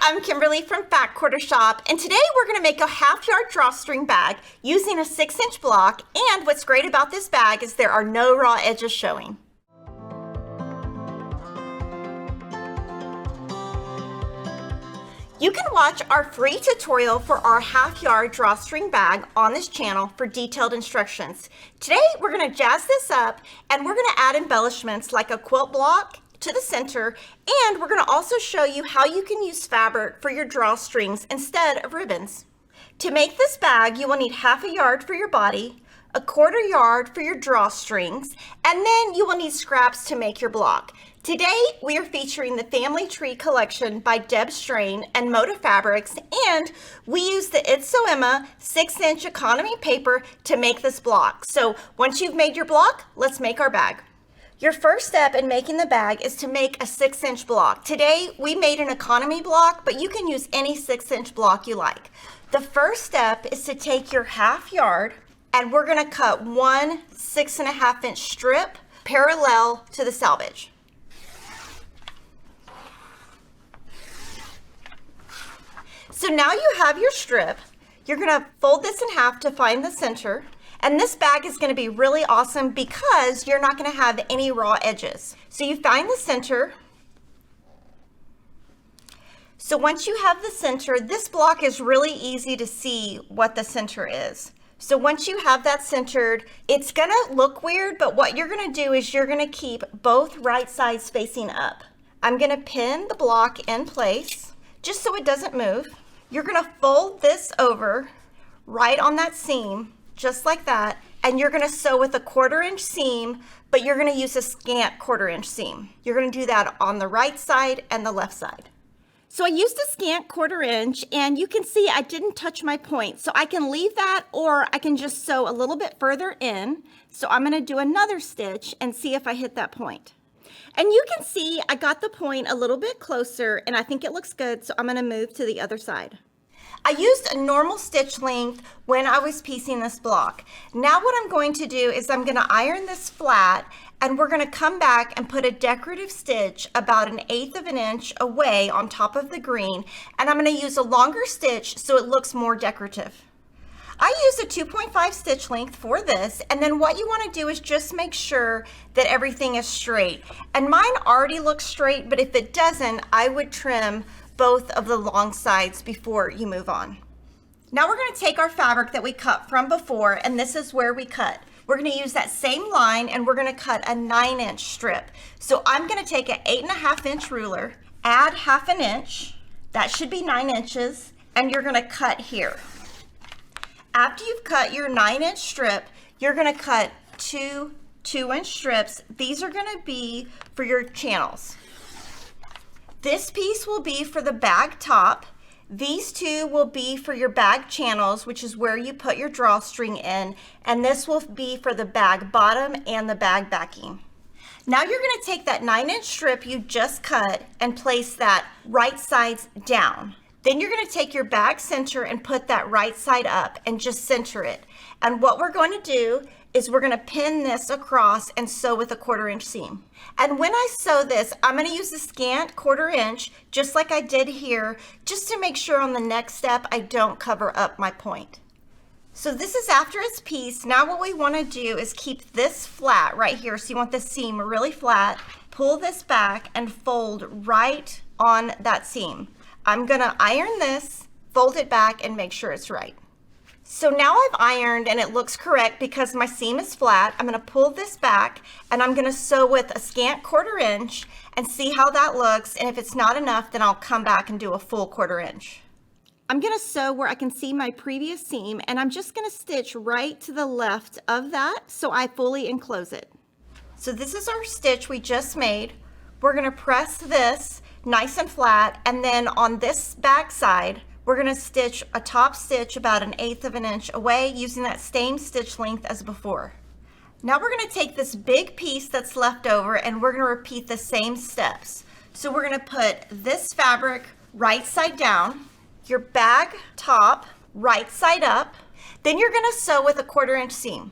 I'm Kimberly from Fat Quarter Shop, and today we're going to make a half-yard drawstring bag using a 6-inch block, and what's great about this bag is there are no raw edges showing. You can watch our free tutorial for our half-yard drawstring bag on this channel for detailed instructions. Today we're going to jazz this up, and we're going to add embellishments like a quilt block to the center, and we're going to also show you how you can use fabric for your drawstrings instead of ribbons. To make this bag, you will need 1/2 yard for your body, 1/4 yard for your drawstrings, and then you will need scraps to make your block. Today, we are featuring the Family Tree collection by Deb Strain and Moda Fabrics, and we use the It's So Emma 6-inch economy paper to make this block. So once you've made your block, let's make our bag. Your first step in making the bag is to make a 6-inch block. Today, we made an economy block, but you can use any 6-inch block you like. The first step is to take your 1/2 yard, and we're gonna cut one 6.5-inch strip parallel to the selvage. So now you have your strip. You're gonna fold this in half to find the center. And this bag is going to be really awesome because you're not going to have any raw edges. So you find the center. So once you have the center, this block is really easy to see what the center is. So once you have that centered, it's going to look weird, but what you're going to do is you're going to keep both right sides facing up. I'm going to pin the block in place just so it doesn't move. You're going to fold this over right on that seam, just like that, and you're gonna sew with a 1/4 inch seam, but you're gonna use a scant 1/4 inch seam. You're gonna do that on the right side and the left side. So I used a scant 1/4 inch, and you can see I didn't touch my point, so I can leave that or I can just sew a little bit further in. So I'm gonna do another stitch and see if I hit that point. And you can see I got the point a little bit closer, and I think it looks good, so I'm gonna move to the other side. I used a normal stitch length when I was piecing this block. Now what I'm going to do is I'm going to iron this flat, and we're going to come back and put a decorative stitch about 1/8 of an inch away on top of the green, and I'm going to use a longer stitch so it looks more decorative. I use a 2.5 stitch length for this, and then what you want to do is just make sure that everything is straight. And mine already looks straight, but if it doesn't, I would trim both of the long sides before you move on. Now we're going to take our fabric that we cut from before, and this is where we cut. We're going to use that same line, and we're going to cut a 9-inch strip. So I'm going to take an 8.5-inch ruler, add 1/2 inch, that should be 9 inches, and you're going to cut here. After you've cut your 9-inch strip, you're going to cut two 2-inch strips. These are going to be for your channels. This piece will be for the bag top. These two will be for your bag channels, which is where you put your drawstring in, and this will be for the bag bottom and the bag backing. Now you're going to take that 9-inch strip you just cut and place that right sides down. Then you're going to take your bag center and put that right side up and just center it. And what we're going to do is we're going to pin this across and sew with a 1/4 inch seam. And when I sew this, I'm going to use the scant 1/4 inch, just like I did here, just to make sure on the next step I don't cover up my point. So this is after it's pieced. Now what we want to do is keep this flat right here. So you want the seam really flat, pull this back and fold right on that seam. I'm going to iron this, fold it back, and make sure it's right. So now I've ironed and it looks correct because my seam is flat. I'm going to pull this back, and I'm going to sew with a scant 1/4 inch and see how that looks, and if it's not enough, then I'll come back and do a full 1/4 inch. I'm going to sew where I can see my previous seam, and I'm just going to stitch right to the left of that so I fully enclose it. So this is our stitch we just made. We're going to press this nice and flat, and then on this back side, we're going to stitch a top stitch about 1/8 of an inch away using that same stitch length as before. Now we're going to take this big piece that's left over, and we're going to repeat the same steps. So we're going to put this fabric right side down, your bag top right side up, then you're going to sew with a 1/4 inch seam.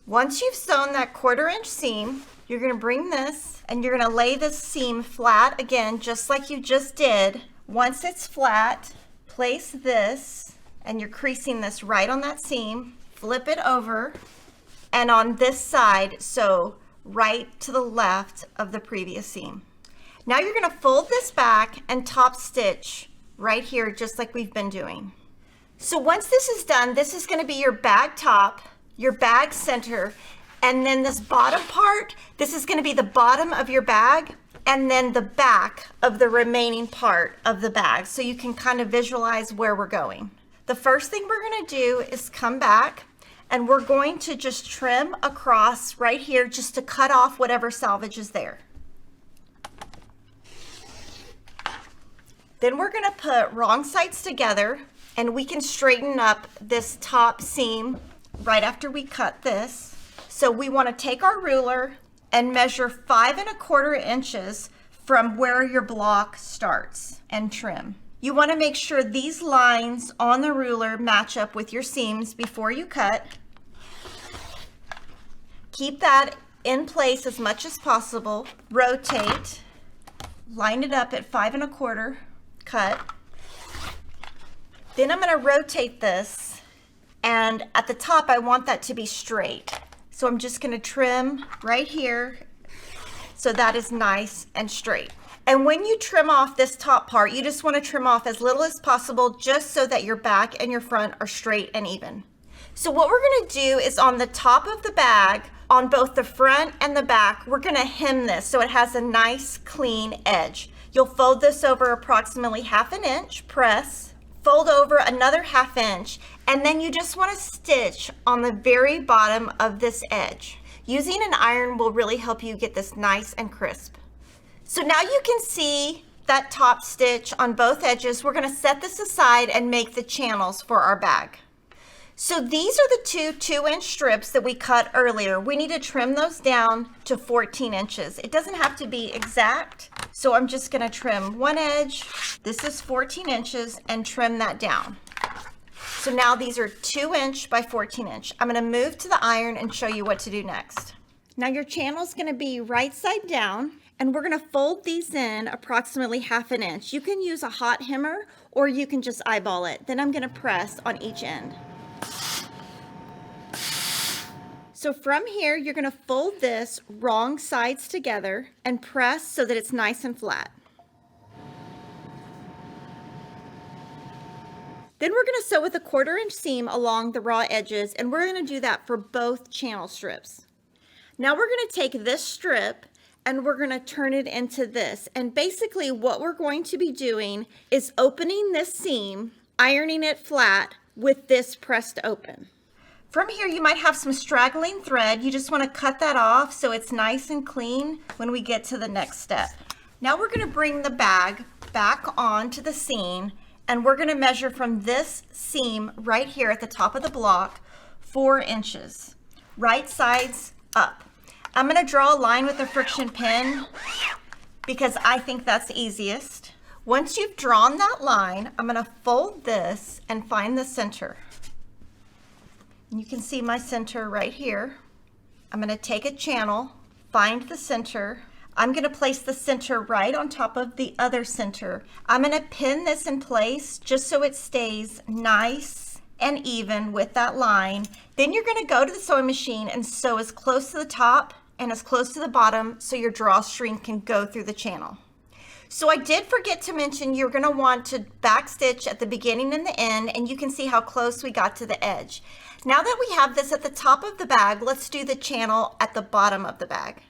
Once you've sewn that 1/4 inch seam, you're going to bring this and you're going to lay this seam flat again, just like you just did Once it's flat, place this, and you're creasing this right on that seam, flip it over, and on this side, so right to the left of the previous seam. Now you're gonna fold this back and top stitch right here, just like we've been doing. So once this is done, this is gonna be your bag top, your bag center, and then this bottom part, this is gonna be the bottom of your bag, and then the back of the remaining part of the bag, so you can kind of visualize where we're going. The first thing we're gonna do is come back, and we're going to just trim across right here just to cut off whatever salvage is there. Then we're gonna put wrong sides together, and we can straighten up this top seam right after we cut this. So we wanna take our ruler and measure 5 1/4 inches from where your block starts and trim. You wanna make sure these lines on the ruler match up with your seams before you cut. Keep that in place as much as possible. Rotate, line it up at 5 1/4, cut. Then I'm gonna rotate this, and at the top I want that to be straight. So I'm just gonna trim right here so that is nice and straight. And when you trim off this top part, you just wanna trim off as little as possible just so that your back and your front are straight and even. So what we're gonna do is on the top of the bag, on both the front and the back, we're gonna hem this so it has a nice clean edge. You'll fold this over approximately 1/2 inch, press, fold over another 1/2 inch, and then you just wanna stitch on the very bottom of this edge. Using an iron will really help you get this nice and crisp. So now you can see that top stitch on both edges. We're gonna set this aside and make the channels for our bag. So these are the two 2-inch strips that we cut earlier. We need to trim those down to 14 inches. It doesn't have to be exact, so I'm just gonna trim one edge. This is 14 inches and trim that down. So now these are 2-inch by 14 inch. I'm gonna move to the iron and show you what to do next. Now your channel is gonna be right side down, and we're gonna fold these in approximately 1/2 inch. You can use a hot hammer or you can just eyeball it. Then I'm gonna press on each end. So from here, you're gonna fold this wrong sides together and press so that it's nice and flat. Then we're gonna sew with a 1/4 inch seam along the raw edges, and we're gonna do that for both channel strips. Now we're gonna take this strip and we're gonna turn it into this. And basically what we're going to be doing is opening this seam, ironing it flat with this pressed open. From here, you might have some straggling thread. You just wanna cut that off so it's nice and clean when we get to the next step. Now we're gonna bring the bag back onto the seam, and we're gonna measure from this seam right here at the top of the block, 4 inches, right sides up. I'm gonna draw a line with a friction pin because I think that's easiest. Once you've drawn that line, I'm gonna fold this and find the center. You can see my center right here. I'm gonna take a channel, find the center. I'm gonna place the center right on top of the other center. I'm gonna pin this in place just so it stays nice and even with that line. Then you're gonna go to the sewing machine and sew as close to the top and as close to the bottom so your drawstring can go through the channel. So I did forget to mention you're gonna want to back stitch at the beginning and the end, and you can see how close we got to the edge. Now that we have this at the top of the bag, let's do the channel at the bottom of the bag.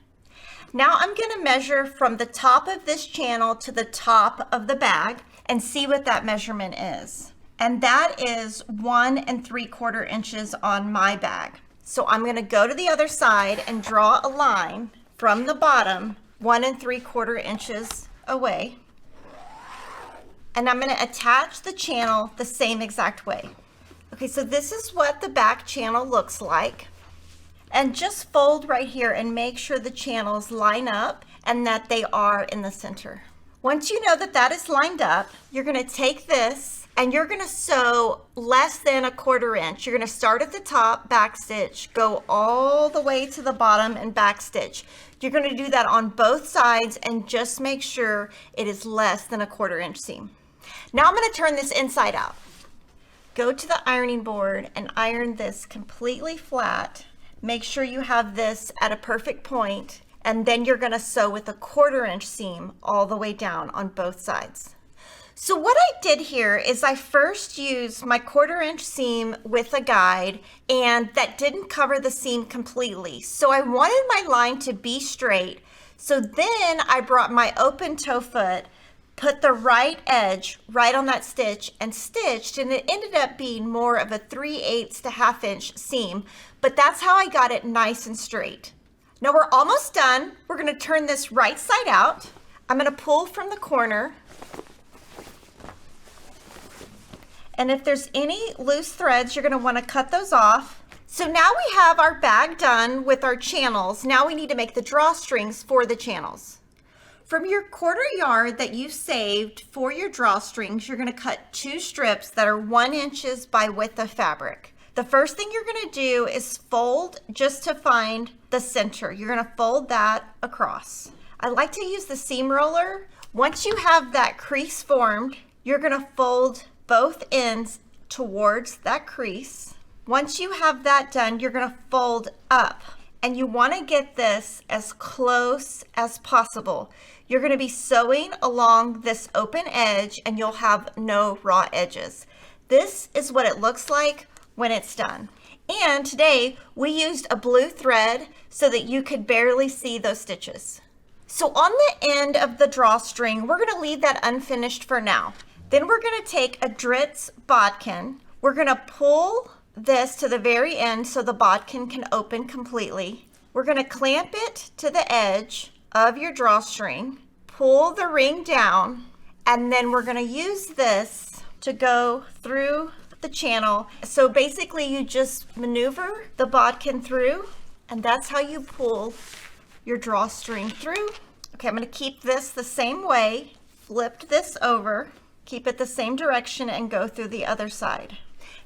Now I'm gonna measure from the top of this channel to the top of the bag and see what that measurement is. And that is 1 3/4 inches on my bag. So I'm gonna go to the other side and draw a line from the bottom 1 3/4 inches away. And I'm gonna attach the channel the same exact way. Okay, so this is what the back channel looks like. And just fold right here and make sure the channels line up and that they are in the center. Once you know that that is lined up, you're gonna take this and you're gonna sew less than 1/4 inch. You're gonna start at the top, back stitch, go all the way to the bottom and back stitch. You're gonna do that on both sides and just make sure it is less than 1/4 inch seam. Now I'm going to turn this inside out. Go to the ironing board and iron this completely flat. Make sure you have this at a perfect point, and then you're going to sew with a 1/4 inch seam all the way down on both sides. So what I did here is I first used my 1/4 inch seam with a guide, and that didn't cover the seam completely. So I wanted my line to be straight. So then I brought my open toe foot, put the right edge right on that stitch and stitched, and it ended up being more of a 3/8 to 1/2 inch seam, but that's how I got it nice and straight. Now we're almost done. We're going to turn this right side out. I'm going to pull from the corner. And if there's any loose threads, you're going to want to cut those off. So now we have our bag done with our channels. Now we need to make the drawstrings for the channels. From your 1/4 yard that you saved for your drawstrings, you're going to cut 2 strips that are 1 inch by width of fabric. The first thing you're going to do is fold just to find the center. You're going to fold that across. I like to use the seam roller. Once you have that crease formed, you're going to fold both ends towards that crease. Once you have that done, you're going to fold up, and you want to get this as close as possible. You're going to be sewing along this open edge, and you'll have no raw edges. This is what it looks like when it's done. And today we used a blue thread so that you could barely see those stitches. So on the end of the drawstring, we're going to leave that unfinished for now. Then we're going to take a Dritz bodkin. We're going to pull this to the very end so the bodkin can open completely. We're going to clamp it to the edge of your drawstring, pull the ring down, and then we're going to use this to go through the channel. So basically you just maneuver the bodkin through, and that's how you pull your drawstring through. Okay, I'm going to keep this the same way, flipped this over. Keep it the same direction and go through the other side.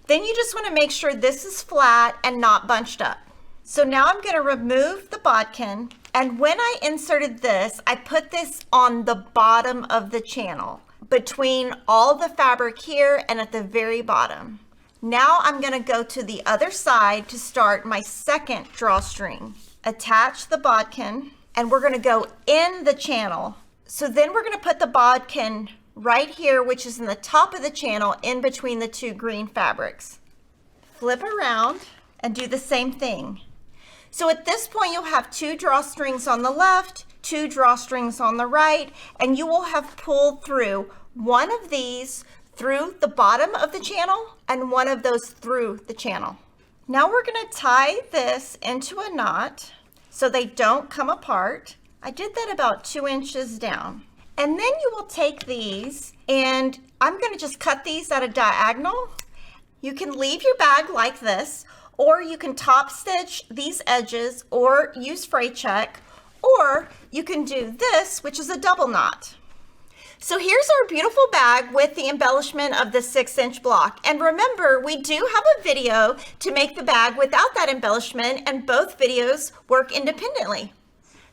Then you just want to make sure this is flat and not bunched up. So now I'm going to remove the bodkin, and when I inserted this, I put this on the bottom of the channel between all the fabric here and at the very bottom. Now I'm going to go to the other side to start my second drawstring. Attach the bodkin, and we're going to go in the channel. So then we're going to put the bodkin right here, which is in the top of the channel in between the 2 green fabrics. Flip around and do the same thing. So at this point you'll have 2 drawstrings on the left, 2 drawstrings on the right, and you will have pulled through one of these through the bottom of the channel and one of those through the channel. Now we're going to tie this into a knot so they don't come apart. I did that about 2 inches down. And then you will take these, and I'm going to just cut these at a diagonal. You can leave your bag like this, or you can top stitch these edges or use fray check, or you can do this, which is a double knot. So here's our beautiful bag with the embellishment of the 6-inch block. And remember, we do have a video to make the bag without that embellishment, and both videos work independently.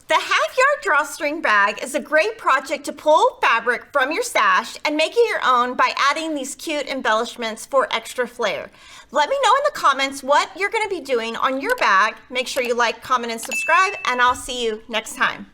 The Half Yard Drawstring Bag is a great project to pull fabric from your stash and make it your own by adding these cute embellishments for extra flair. Let me know in the comments what you're going to be doing on your bag. Make sure you like, comment, and subscribe, and I'll see you next time.